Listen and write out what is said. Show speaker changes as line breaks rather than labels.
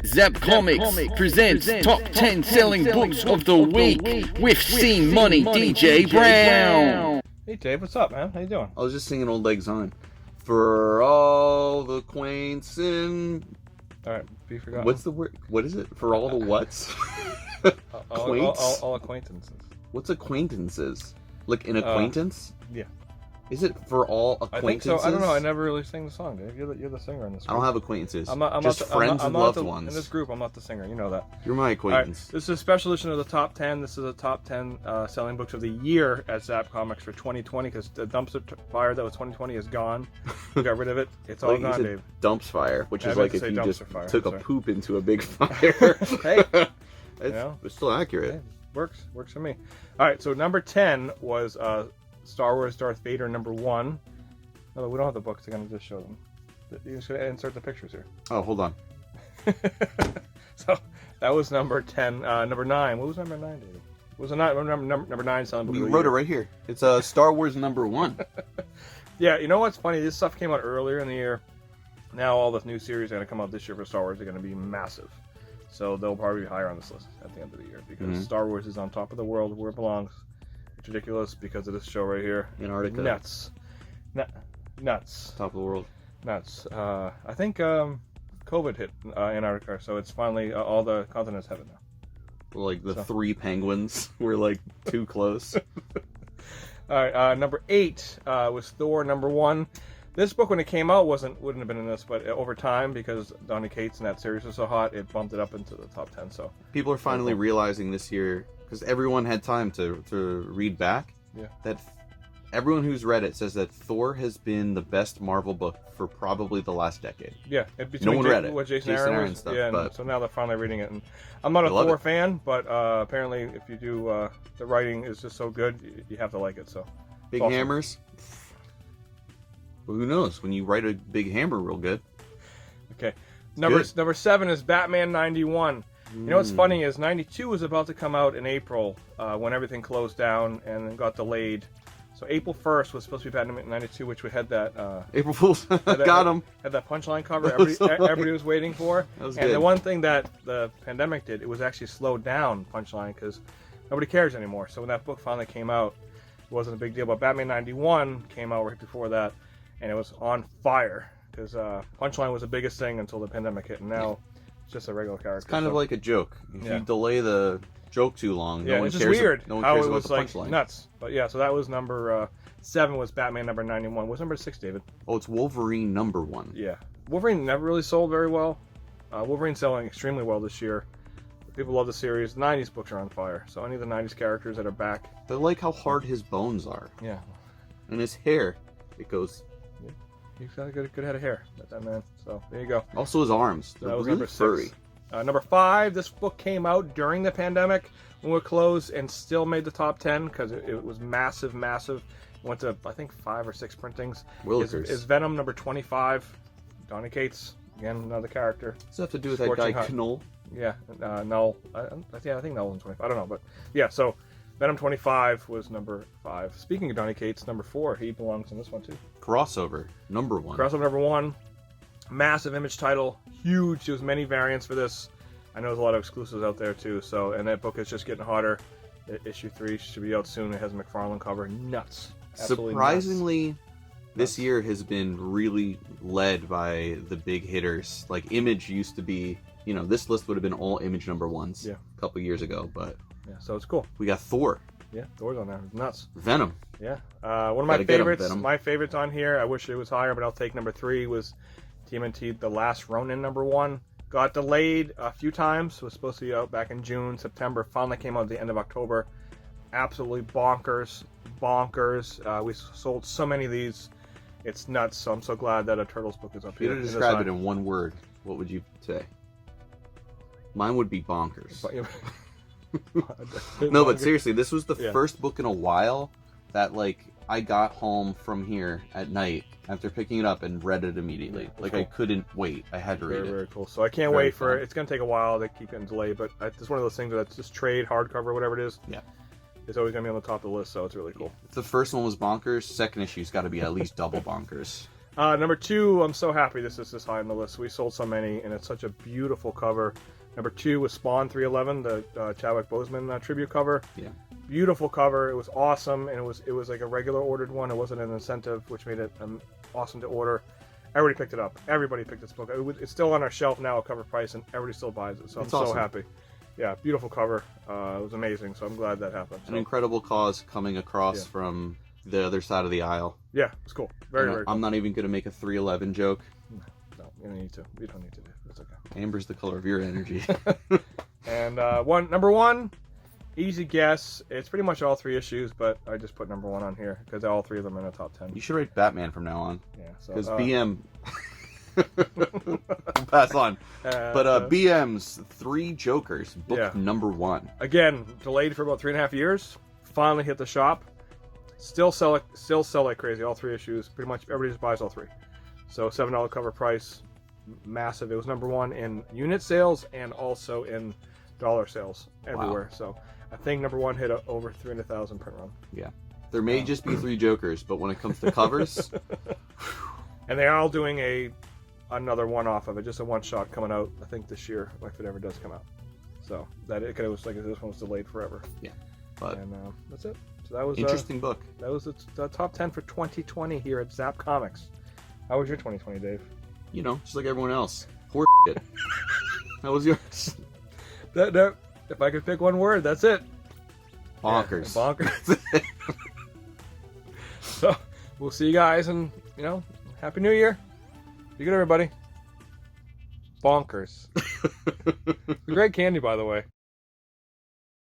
Zap Comics presents top 10 selling books of the week with C Money DJ Brown.
Hey Dave, what's up, man? How you doing?
I was just singing Old Lang Syne. For all the quaints and...
Alright, be forgotten.
What's the word? What is it? For all the whats? Quaints?
All acquaintances.
What's acquaintances? Like an acquaintance?
Yeah.
Is it for all acquaintances?
I think so. I don't know. I never really sang the song, Dave. You're the singer in this group.
I don't have acquaintances.
I'm
just
not
friends and loved ones.
In this group, I'm not the singer. You know that.
You're my
All right,
acquaintance.
this is a special edition of the top 10. This is the top 10 selling books of the year at Zap Comics for 2020 because the dumpster fire that was 2020 is gone. We got rid of it. It's all
Like you
gone,
said,
Dave.
dumps fire, which
I
is
meant
like
to
if
say
you just
dumpster fire,
took a
sorry.
poop into a big fire.
Hey.
It's still accurate.
Hey, works for me. All right, so number 10 was Star Wars Darth Vader number 1. No, we don't have the books. I'm going to just show them. You're just going to insert the pictures here.
Oh, hold on.
So that was number 10. Number 9. What was number 9, David? What was number 9 selling book?
We
of the
wrote
year?
it right here. It's Star Wars number 1.
Yeah, you know what's funny? This stuff came out earlier in the year. Now all the new series that are going to come out this year for Star Wars are going to be massive. So they'll probably be higher on this list at the end of the year because Star Wars is on top of the world where it belongs. It's ridiculous because of this show right here.
Antarctica.
Nuts. Nuts.
Top of the world.
Nuts. I think COVID hit Antarctica, so it's finally all the continents have it now.
Like the 3 penguins were like too close.
All right, number 8 was Thor number 1. This book, when it came out, wouldn't have been in this, but over time, because Donny Cates and that series was so hot, it bumped it up into the top 10. So
People are finally realizing this year, because everyone had time to read back, that everyone who's read it says that Thor has been the best Marvel book for probably the last decade.
Yeah,
No one read it.
What Jason
Jason
Aaron
Aaron
was,
stuff,
yeah,
but-
so now they're finally reading it. And I'm not a
love
Thor
it.
fan, but apparently, if you do, the writing is just so good, you have to like it. So
Big
awesome.
hammers? Well, who knows? When you write a big hammer real good.
okay,
good.
number 7 is Batman 91. You know what's funny is 92 was about to come out in April when everything closed down and then got delayed. So April 1st was supposed to be Batman 92, which we had that
April Fools.
had that-
Got him.
had that punchline cover
That was so funny.
everybody was waiting for.
That was
and
good.
the one thing that the pandemic did, it was actually slowed down punchline because nobody cares anymore. So when that book finally came out, it wasn't a big deal. But Batman 91 came out right before that, and it was on fire because punchline was the biggest thing until the pandemic hit, and now it's just a regular character.
It's kind of like a joke. If
Yeah.
you delay the joke too long,
yeah,
no one
it's
cares.
just weird
No one
how
cares
it
about
was
the
like
punchline.
nuts. But yeah, so that was number 7 was Batman number 91. What's number 6, David?
Oh, it's Wolverine number 1.
Yeah, Wolverine never really sold very well. Wolverine's selling extremely well this year. People love the series. The 90s books are on fire. So any of the 90s characters that are back.
I like how hard his bones are.
Yeah.
And his hair. It goes...
He's got a good head of hair, that man. So there you go.
Also his arms. They're
That was
really
number 6.
furry.
Number 5, this book came out during the pandemic when we were closed and still made the top 10 because it was massive. It went to, I think, 5 or 6 printings.
Willikers.
Is Venom number 25. Donny Cates, again, another character.
Does that have to do with that guy
Scorching hot.
Knoll?
Yeah, Null. I think Null was 25. I don't know, but yeah. So Venom 25 was number 5. Speaking of Donny Cates, number 4, he belongs in this one too.
Crossover. Number 1.
Crossover number 1, massive Image title, huge. There's many variants for this. I know there's a lot of exclusives out there too. So, and that book is just getting hotter. Issue 3 should be out soon. It has a McFarlane cover. Nuts. Absolutely
Surprisingly,
nuts.
this year has been really led by the big hitters. Like Image used to be, this list would have been all Image number 1s a couple years ago, but
Yeah, so it's cool.
we got Thor,
Yeah, Thor's on there. Nuts.
Venom.
Yeah. One of my
Gotta get 'em,
favorites.
Venom.
My favorites on here. I wish it was higher, but I'll take number 3. Was TMNT The Last Ronin number 1. Got delayed a few times. Was supposed to be out back in June, September. Finally came out at the end of October. Absolutely bonkers. We sold so many of these. It's nuts. So I'm so glad that a Turtles book is up
If you
here.
had to describe it in one word, what would you say? Mine would be bonkers. No, but seriously, this was the first book in a while that, I got home from here at night after picking it up and read it immediately.
Yeah,
I couldn't wait. I had to read
Very,
it.
very cool. So I can't
Very
wait for
fun.
it. It's going to take a while. They keep getting delayed, but it's one of those things that's just trade, hardcover, whatever it is.
Yeah.
It's always going to be on the top of the list, so it's really cool.
If the first one was bonkers, second issue's got to be at least double bonkers.
Number 2, I'm so happy this is this high on the list. We sold so many, and it's such a beautiful cover. Number 2 was Spawn 311, the Chadwick Boseman tribute cover.
Yeah.
Beautiful cover. It was awesome, and it was like a regular ordered one. It wasn't an incentive, which made it awesome to order. Everybody picked it up. Everybody picked this book. It's still on our shelf now at cover price, and everybody still buys it. So I'm so happy. Yeah, beautiful cover. It was amazing. So I'm glad that happened.
An incredible cause coming across from the other side of the aisle.
Yeah, it's cool. Very cool.
I'm not even going to make a 311 joke.
No, you don't need to. You don't need to do. It's okay.
Amber's the color of your energy.
And number 1, easy guess. It's pretty much all 3 issues, but I just put number 1 on here because all 3 of them are in the top 10.
You should write Batman from now on.
Yeah, so
because BM. Pass on. But BM's 3 Jokers, book number 1.
Again, delayed for about 3.5 years. Finally hit the shop. Still sell like crazy. All 3 issues. Pretty much everybody just buys all 3. So $7 cover price, massive. It was number 1 in unit sales and also in dollar sales everywhere. Wow. So I think number 1 hit over 300,000 print run.
Yeah, there may just be 3 Jokers, but when it comes to covers,
and they are all doing another one-off of it, just a one-shot coming out. I think this year, if it ever does come out. So that it was like this one was delayed forever.
Yeah, but
that's it. So that was
interesting book.
That was the top 10 for 2020 here at Zap Comics. How was your 2020, Dave?
You know, just like everyone else. Poor shit. How was yours?
If I could pick one word, that's it.
Bonkers.
Yeah, bonkers. So we'll see you guys, and Happy New Year. Be good, everybody. Bonkers. It's a great candy, by the way.